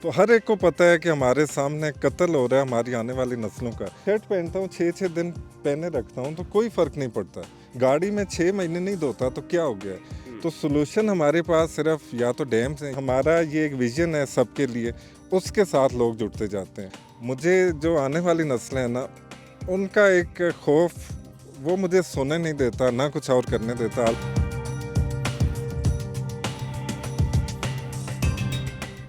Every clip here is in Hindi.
तो हर एक को पता है कि हमारे सामने कत्ल हो रहा है हमारी आने वाली नस्लों का। शर्ट पहनता हूँ 6-6 दिन पहने रखता हूँ तो कोई फ़र्क नहीं पड़ता। गाड़ी में 6 महीने नहीं धोता तो क्या हो गया। तो सोल्यूशन हमारे पास सिर्फ या तो डैम्स हैं। हमारा ये एक विजन है सबके लिए, उसके साथ लोग जुड़ते जाते हैं। मुझे जो आने वाली नस्लें हैं ना, उनका एक खौफ वो मुझे सोने नहीं देता, ना कुछ और करने देता।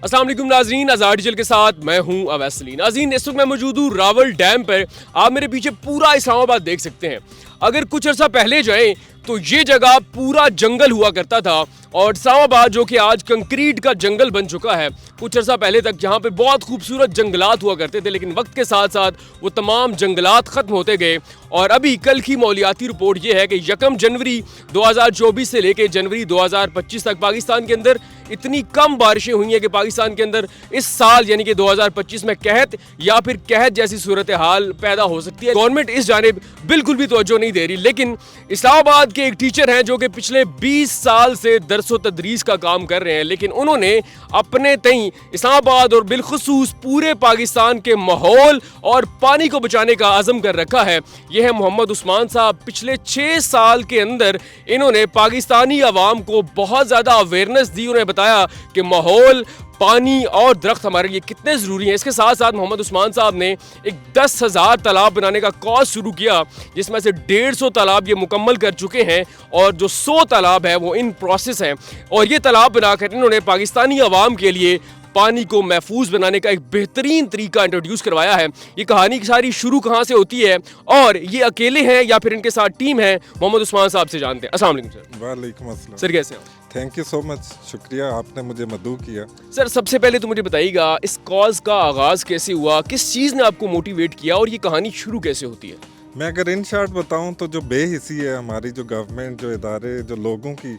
अस्सलाम वालेकुम नाज़रीन, आज़ाद डिजिटल के साथ मैं हूं अवैसली। नाज़रीन, इस वक्त मैं मौजूद हूं रावल डैम पर। आप मेरे पीछे पूरा इस्लामाबाद देख सकते हैं। अगर कुछ अर्सा पहले जाएं तो ये जगह पूरा जंगल हुआ करता था और इस्लामाबाद जो कि आज कंक्रीट का जंगल बन चुका है, कुछ अर्सा पहले तक यहाँ पे बहुत खूबसूरत जंगलात हुआ करते थे, लेकिन वक्त के साथ साथ वो तमाम जंगलात ख़त्म होते गए। और अभी कल की मौलियाती रिपोर्ट ये है कि 1 जनवरी 2024 से लेकर जनवरी 2025 तक पाकिस्तान के अंदर इतनी कम बारिशें हुई हैं कि पाकिस्तान के अंदर इस साल यानी कि 2025 में कहत या फिर कहत जैसी सूरत हाल पैदा हो सकती है। गवर्नमेंट इस जानिब बिल्कुल भी तवज्जो नहीं दे रही, लेकिन इस्लामाबाद के एक टीचर हैं जो कि पिछले 20 साल से दरसो तदरीस का काम कर रहे हैं, लेकिन उन्होंने अपने तई इस्लामाबाद और बिलखुसूस पूरे पाकिस्तान के माहौल और पानी को बचाने का आज़म कर रखा है। यह है मोहम्मद उस्मान साहब। पिछले 6 साल के अंदर इन्होंने पाकिस्तानी अवाम को बहुत ज़्यादा अवेयरनेस दी। उन्हें बताया कि माहौल, पानी और दरख्त हमारे लिए कितने ज़रूरी हैं। इसके साथ साथ मोहम्मद उस्मान साहब ने एक 10,000 तालाब बनाने का कॉज शुरू किया, जिसमें से 150 तालाब ये मुकम्मल कर चुके हैं और जो 100 तालाब है वो इन प्रोसेस हैं। और ये तालाब बनाकर इन्होंने पाकिस्तानी अवाम के लिए पानी को महफूज बनाने का एक बेहतरीन तरीका इंट्रोड्यूस करवाया है। ये कहानी की सारी शुरू कहाँ से होती है और ये अकेले हैं या फिर इनके साथ टीम है, मोहम्मद उस्मान साहब से जानते हैं। अस्सलाम वालेकुम सर। वालेकुम अस्सलाम सर, कैसे हैं? थैंक यू सो मच, शुक्रिया आपने मुझे मदऊ किया। सर, सबसे पहले तो मुझे बताइएगा इस कॉज का आगाज़ कैसे हुआ, किस चीज़ ने आपको मोटिवेट किया और ये कहानी शुरू कैसे होती है? मैं अगर इन शॉर्ट बताऊं तो जो बेहिसी है हमारी, जो गवर्नमेंट, जो इदारे, जो लोगों की,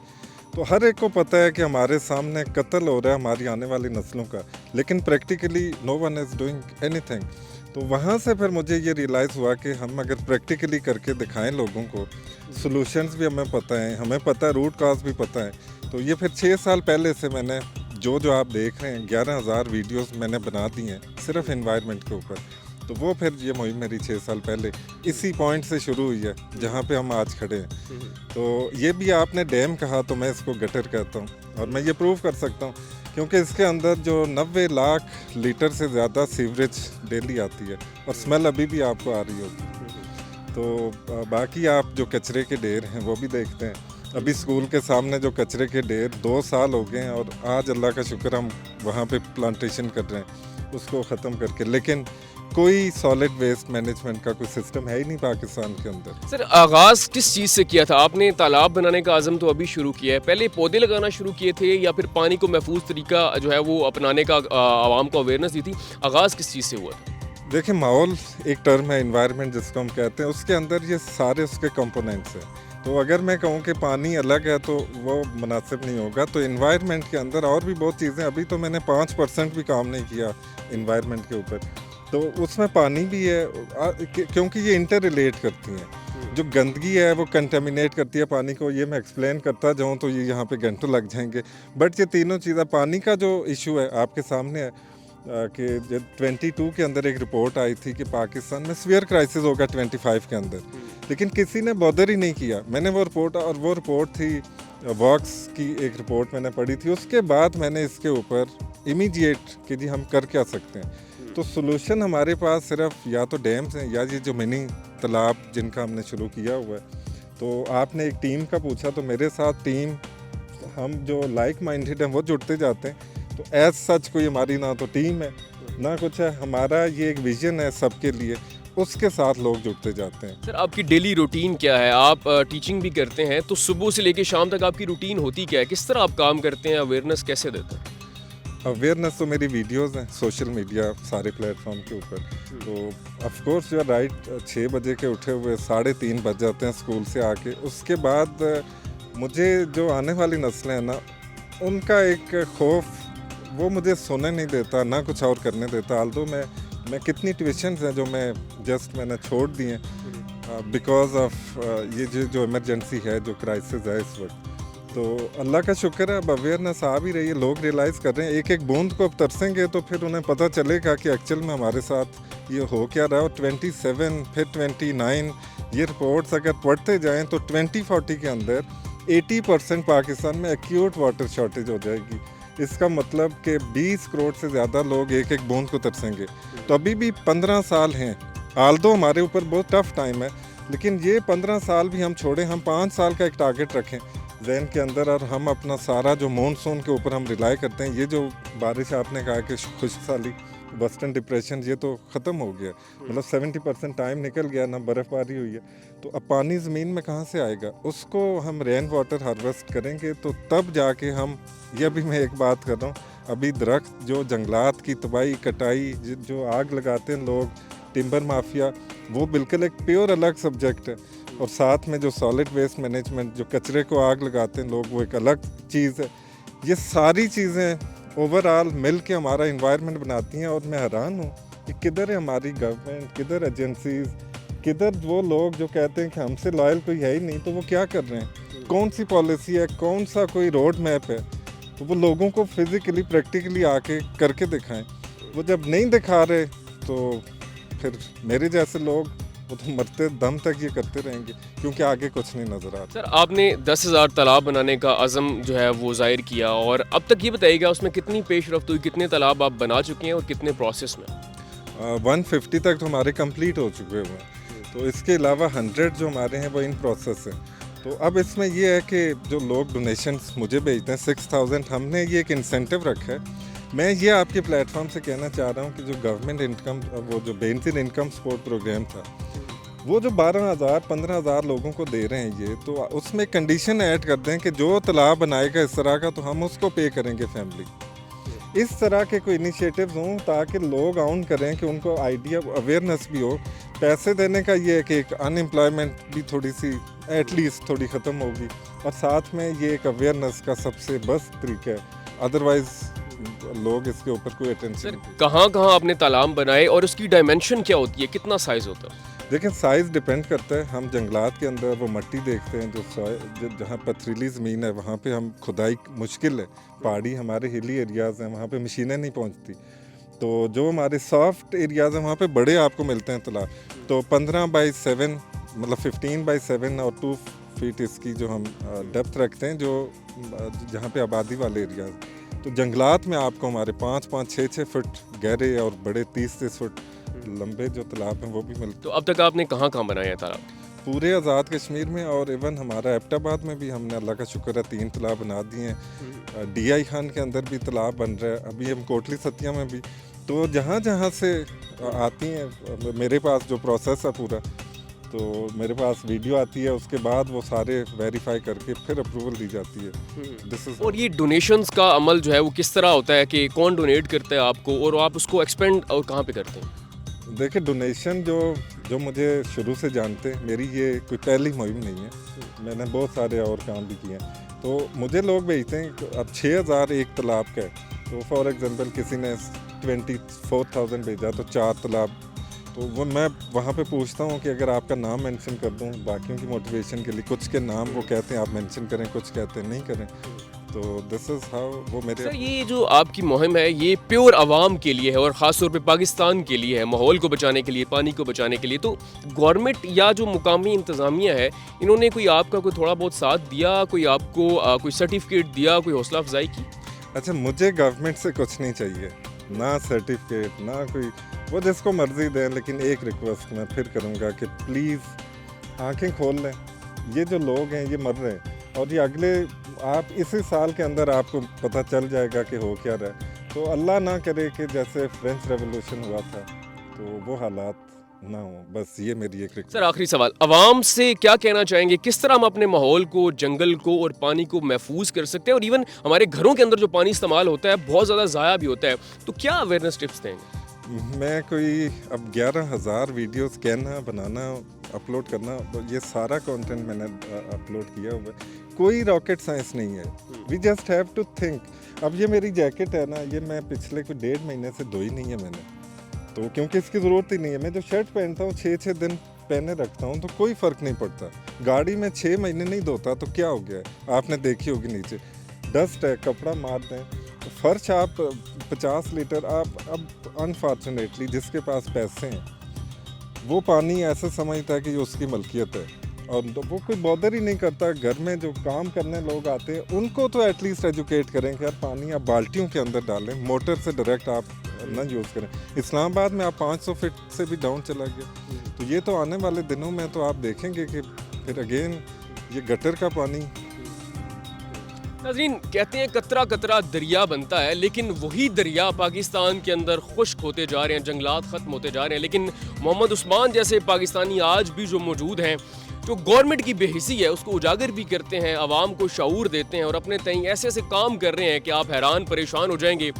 तो हर एक को पता है कि हमारे सामने कत्ल हो रहा है हमारी आने वाली नस्लों का, लेकिन practically no one is doing anything. तो वहाँ से फिर मुझे ये रियलाइज़ हुआ कि हम अगर प्रैक्टिकली करके दिखाएं लोगों को, सॉल्यूशंस भी हमें पता है, हमें पता है, रूट कॉज भी पता है। तो ये फिर 6 साल पहले से मैंने जो आप देख रहे हैं 11,000 वीडियोस मैंने बना दी हैं सिर्फ एनवायरनमेंट के ऊपर। तो वो फिर ये मुहिम मेरी 6 साल पहले इसी पॉइंट से शुरू हुई है जहाँ पे हम आज खड़े हैं। तो ये भी आपने डैम कहा तो मैं इसको गटर कहता हूँ, और मैं ये प्रूव कर सकता हूँ क्योंकि इसके अंदर जो 90 लाख लीटर से ज़्यादा सीवरेज डेली आती है और स्मेल अभी भी आपको आ रही होगी। तो बाकी आप जो कचरे के ढेर हैं वो भी देखते हैं। अभी स्कूल के सामने जो कचरे के ढेर 2 साल हो गए हैं और आज अल्लाह का शुक्र हम वहाँ पे प्लांटेशन कर रहे हैं उसको ख़त्म करके, लेकिन कोई सॉलिड वेस्ट मैनेजमेंट का कोई सिस्टम है ही नहीं पाकिस्तान के अंदर। सर, आगाज़ किस चीज़ से किया था आपने? तालाब बनाने का आज़म तो अभी शुरू किया है, पहले पौधे लगाना शुरू किए थे या फिर पानी को महफूज तरीका जो है वो अपनाने का आवाम को अवेयरनेस दी थी? आगाज़ किस चीज़ से हुआ था? देखिए, माहौल एक टर्म है, इन्वायरमेंट जिसको हम कहते हैं, उसके अंदर ये सारे उसके कंपोनेंट्स हैं। तो अगर मैं कहूँ कि पानी अलग है तो वो मुनासिब नहीं होगा। तो इन्वायरमेंट के अंदर और भी बहुत चीज़ें, अभी तो मैंने 5% भी काम नहीं किया इन्वायरमेंट के ऊपर। तो उसमें पानी भी है क्योंकि ये इंटर रिलेट करती हैं। जो गंदगी है वो कंटेमिनेट करती है पानी को। ये मैं एक्सप्लेन करता जाऊँ तो ये यहाँ पे घंटों लग जाएंगे, बट ये तीनों चीज़ें, पानी का जो इशू है आपके सामने है कि 22 के अंदर एक रिपोर्ट आई थी कि पाकिस्तान में सीवियर क्राइसिस होगा 25 के अंदर, लेकिन किसी ने बॉदर ही नहीं किया। मैंने वो रिपोर्ट थी वॉक्स की, एक रिपोर्ट मैंने पढ़ी थी। उसके बाद मैंने इसके ऊपर इमीडिएट कि जी हम कर क्या सकते हैं। तो सोल्यूशन हमारे पास सिर्फ या तो डैम्स हैं या ये जो मिनी तालाब जिनका हमने शुरू किया हुआ है। तो आपने एक टीम का पूछा, तो मेरे साथ टीम, हम जो लाइक माइंडेड हैं वो जुड़ते जाते हैं। तो एज सच कोई हमारी ना तो टीम है ना कुछ है, हमारा ये एक विजन है सबके लिए, उसके साथ लोग जुड़ते जाते हैं। सर, आपकी डेली रूटीन क्या है? आप टीचिंग भी करते हैं, तो सुबह से लेकर शाम तक आपकी रूटीन होती क्या है? किस तरह आप काम करते हैं? अवेयरनेस कैसे देते हैं? अवेयरनेस तो मेरी वीडियोस हैं सोशल मीडिया सारे प्लेटफॉर्म के ऊपर। तो of course you are right, 6 बजे के उठे हुए 3:30 बज जाते हैं स्कूल से आके। उसके बाद मुझे जो आने वाली नस्लें हैं ना, उनका एक खौफ वो मुझे सोने नहीं देता, ना कुछ और करने देता। आल्दो मैं कितनी ट्यूशन्स हैं जो मैंने छोड़ दी हैं बिकॉज ऑफ ये जो इमरजेंसी है, जो क्राइसिस है इस वक्त। तो अल्लाह का शुक्र है, अब अवेयरनेस आ भी रही है, लोग रियलाइज़ कर रहे हैं। एक एक बूंद को अब तरसेंगे तो फिर उन्हें पता चलेगा कि एक्चुअल में हमारे साथ ये हो क्या रहा है। और 27 फिर 29 ये रिपोर्ट्स अगर पढ़ते जाएं तो 2040 के अंदर 80% पाकिस्तान में एक्यूट वाटर शॉर्टेज हो जाएगी। इसका मतलब कि 20 करोड़ से ज़्यादा लोग एक एक बूंद को तरसेंगे। तो अभी भी 15 साल हैं, आल्दो हमारे ऊपर बहुत टफ टाइम है, लेकिन ये 15 साल भी हम छोड़ें, हम 5 साल का एक टारगेट रखें जहन के अंदर, और हम अपना सारा जो मानसून के ऊपर हम रिलाई करते हैं। ये जो बारिश आपने कहा कि खुशहाली, वेस्टर्न डिप्रेशन, ये तो ख़त्म हो गया, मतलब 70% टाइम निकल गया, ना बर्फ़बारी हुई है। तो अब पानी ज़मीन में कहाँ से आएगा? उसको हम रेन वाटर हार्वेस्ट करेंगे तो तब जाके हम, ये भी मैं एक बात कर रहा हूँ, अभी दरख्त जो जंगलात की तबाही कटाई, जो आग लगाते हैं लोग, टिम्बर माफिया, वो बिल्कुल एक प्योर अलग सब्जेक्ट है। और साथ में जो सॉलिड वेस्ट मैनेजमेंट, जो कचरे को आग लगाते हैं लोग, वो एक अलग चीज़ है। ये सारी चीज़ें ओवरऑल मिल के हमारा इन्वायरमेंट बनाती हैं। और मैं हैरान हूँ कि किधर है हमारी गवर्नमेंट, किधर एजेंसीज़, किधर वो लोग जो कहते हैं कि हमसे लॉयल कोई है ही नहीं, तो वो क्या कर रहे हैं? कौन सी पॉलिसी है, कौन सा कोई रोड मैप है? तो वो लोगों को फिज़िकली प्रैक्टिकली आके करके दिखाएं। वो जब नहीं दिखा रहे तो फिर मेरे जैसे लोग वो तो मरते दम तक ये करते रहेंगे, क्योंकि आगे कुछ नहीं नज़र आ रहा। सर, आपने 10,000 तालाब बनाने का अज़म जो है वो ज़ाहिर किया, और अब तक ये बताइएगा उसमें कितनी पेशरफ्त हुई, कितने तालाब आप बना चुके हैं और कितने प्रोसेस में? 150 तक तो हमारे कंप्लीट हो चुके हुए हैं। तो इसके अलावा 100 जो हमारे हैं वो इन प्रोसेस हैं। तो अब इसमें ये है कि जो लोग डोनेशंस मुझे भेजते हैं 6000, हमने ये एक इंसेंटिव रखा है। मैं ये आपके प्लेटफॉर्म से कहना चाह रहा हूँ कि जो गवर्नमेंट इनकम, वो जो बेनजीर इनकम सपोर्ट प्रोग्राम था, वो जो 12,000 15,000 लोगों को दे रहे हैं ये, तो उसमें कंडीशन ऐड कर दें कि जो तालाब बनाएगा इस तरह का, तो हम उसको पे करेंगे फैमिली। इस तरह के कोई इनिशिएटिव्स हों ताकि लोग आउन करें, कि उनको आइडिया, अवेयरनेस भी हो। पैसे देने का ये है कि एक अनएम्प्लॉयमेंट भी थोड़ी सी एटलीस्ट थोड़ी ख़त्म होगी, और साथ में ये एक अवेयरनेस का सबसे बेस्ट तरीका है। अदरवाइज़ लोग इसके ऊपर कोई अटेंशन। सर, कहाँ कहाँ आपने तालाब बनाए और उसकी डायमेंशन क्या होती है, कितना साइज़ होता है? देखिए, साइज़ डिपेंड करता है। हम जंगलात के अंदर वो मट्टी देखते हैं, जो जहाँ पथरीली ज़मीन है वहाँ पे हम खुदाई मुश्किल है। पहाड़ी हमारे हिली एरियाज़ हैं, वहाँ पे मशीनें नहीं पहुँचती। तो जो हमारे सॉफ्ट एरियाज़ हैं वहाँ पे बड़े आपको मिलते हैं तालाब। तो 15/7 मतलब 15/7 और 2 फीट इसकी जो हम डेप्थ रखते हैं, जो जहाँ पे आबादी वाले एरियाज़। तो जंगलात में आपको हमारे 5-5, 6-6 फुट गहरे और बड़े 30-30 फुट लंबे जो तालाब हैं वो भी मिलते। तो अब तक आपने कहाँ कहाँ बनाए हैं तालाब? पूरे आज़ाद कश्मीर में, और इवन हमारा एबटाबाद में भी हमने, अल्लाह का शुक्र है, 3 तालाब बना दिए हैं। DI खान के अंदर भी तालाब बन रहा है, अभी हम कोटली सतिया में भी। तो जहाँ जहाँ से आती हैं, मेरे पास जो प्रोसेस है पूरा, तो मेरे पास वीडियो आती है, उसके बाद वो सारे वेरीफाई करके फिर अप्रूवल दी जाती है। और ये डोनेशंस का अमल जो है वो किस तरह होता है, कि कौन डोनेट करता है आपको, और आप उसको एक्सपेंड और कहाँ पे करते हैं? देखिए, डोनेशन जो मुझे शुरू से जानते हैं, मेरी ये कोई पहली मुहिम नहीं है, मैंने बहुत सारे और काम भी किए हैं। तो मुझे लोग भेजते हैं, अब 6,000 एक तालाब का है, तो फॉर एग्जांपल किसी ने 24,000 भेजा, तो 4 तालाब। तो वो मैं वहाँ पे पूछता हूँ कि अगर आपका नाम मेंशन कर दूँ बाकियों की मोटिवेशन के लिए, कुछ के नाम वो कहते हैं आप मेंशन करें, कुछ कहते हैं नहीं करें। तो दिस इज़ हाउ वो मेरे। सर, ये जो आपकी मुहिम है ये प्योर आवाम के लिए है, और ख़ास तौर पे पाकिस्तान के लिए है, माहौल को बचाने के लिए, पानी को बचाने के लिए। तो गवर्नमेंट या जो मुकामी इंतज़ामिया है, इन्होंने कोई आपका कोई थोड़ा बहुत साथ दिया, कोई आपको कोई सर्टिफिकेट दिया, कोई हौसला अफजाई की? अच्छा, मुझे गवर्नमेंट से कुछ नहीं चाहिए, ना सर्टिफिकेट, ना कोई, वो जिसको मर्जी दें। लेकिन एक रिक्वेस्ट मैं फिर करूँगा कि प्लीज़ आंखें खोल लें। ये जो लोग हैं ये मर रहे हैं, और ये अगले, आप इसी साल के अंदर आपको पता चल जाएगा कि हो क्या रहा है। तो अल्लाह ना करे कि जैसे फ्रेंच रेवोल्यूशन हुआ था तो वो हालात ना हो। बस ये मेरी एक रिक्वेस्ट। सर, आखिरी सवाल, आवाम से क्या कहना चाहेंगे, किस तरह हम अपने माहौल को, जंगल को और पानी को महफूज कर सकते हैं? और इवन हमारे घरों के अंदर जो पानी इस्तेमाल होता है बहुत ज़्यादा ज़ाया भी होता है, तो क्या अवेयरनेस टिप्स देंगे? मैं कोई अब 11,000 वीडियोस कहना, बनाना, अपलोड करना, ये सारा कंटेंट मैंने अपलोड किया हुआ है। कोई रॉकेट साइंस नहीं है, we just have to think. अब ये मेरी जैकेट है ना, ये मैं पिछले कोई 1.5 महीने से धोई नहीं है मैंने, तो क्योंकि इसकी ज़रूरत ही नहीं है। मैं जो शर्ट पहनता हूँ 6-6 दिन पहने रखता हूँ तो कोई फ़र्क नहीं पड़ता। गाड़ी में 6 महीने नहीं धोता तो क्या हो गया है, आपने देखी होगी नीचे डस्ट है, कपड़ा मार दें तो फर्श आप 50 लीटर आप अब अनफॉर्चुनेटली जिसके पास पैसे हैं वो पानी ऐसे समझता है कि ये उसकी मलकियत है और वो कोई बॉदर ही नहीं करता। घर में जो काम करने लोग आते हैं उनको तो एटलीस्ट एजुकेट करें कि यार पानी आप बाल्टियों के अंदर डालें, मोटर से डायरेक्ट आप ना यूज़ करें। इस्लामाबाद में आप 500 फीट से भी डाउन चला गया, तो ये तो आने वाले दिनों में तो आप देखेंगे कि फिर अगेन ये गटर का पानी। नाज़रीन, कहते हैं कतरा कतरा दरिया बनता है, लेकिन वही दरिया पाकिस्तान के अंदर खुश्क होते जा रहे हैं, जंगलात ख़त्म होते जा रहे हैं। लेकिन मोहम्मद उस्मान जैसे पाकिस्तानी आज भी जो मौजूद हैं, जो गवर्नमेंट की बेहिसी है उसको उजागर भी करते हैं, आवाम को शऊर देते हैं और अपने तय ऐसे ऐसे काम कर रहे हैं कि आप हैरान परेशान हो जाएंगे।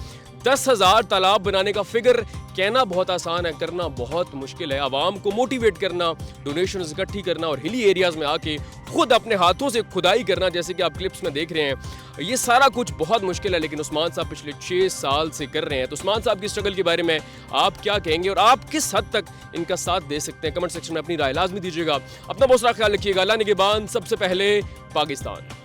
10,000 तालाब बनाने का फिगर कहना बहुत आसान है, करना बहुत मुश्किल है। आवाम को मोटिवेट करना, डोनेशंस इकट्ठी करना और हिली एरियाज़ में आके खुद अपने हाथों से खुदाई करना, जैसे कि आप क्लिप्स में देख रहे हैं, ये सारा कुछ बहुत मुश्किल है। लेकिन उस्मान साहब पिछले 6 साल से कर रहे हैं। तो उस्मान साहब की स्ट्रगल के बारे में आप क्या कहेंगे और आप किस हद तक इनका साथ दे सकते हैं? कमेंट सेक्शन में अपनी राय लाजमी दीजिएगा। अपना बहुत सारा ख्याल रखिएगा। अल्लाह निगहबान। सबसे पहले पाकिस्तान।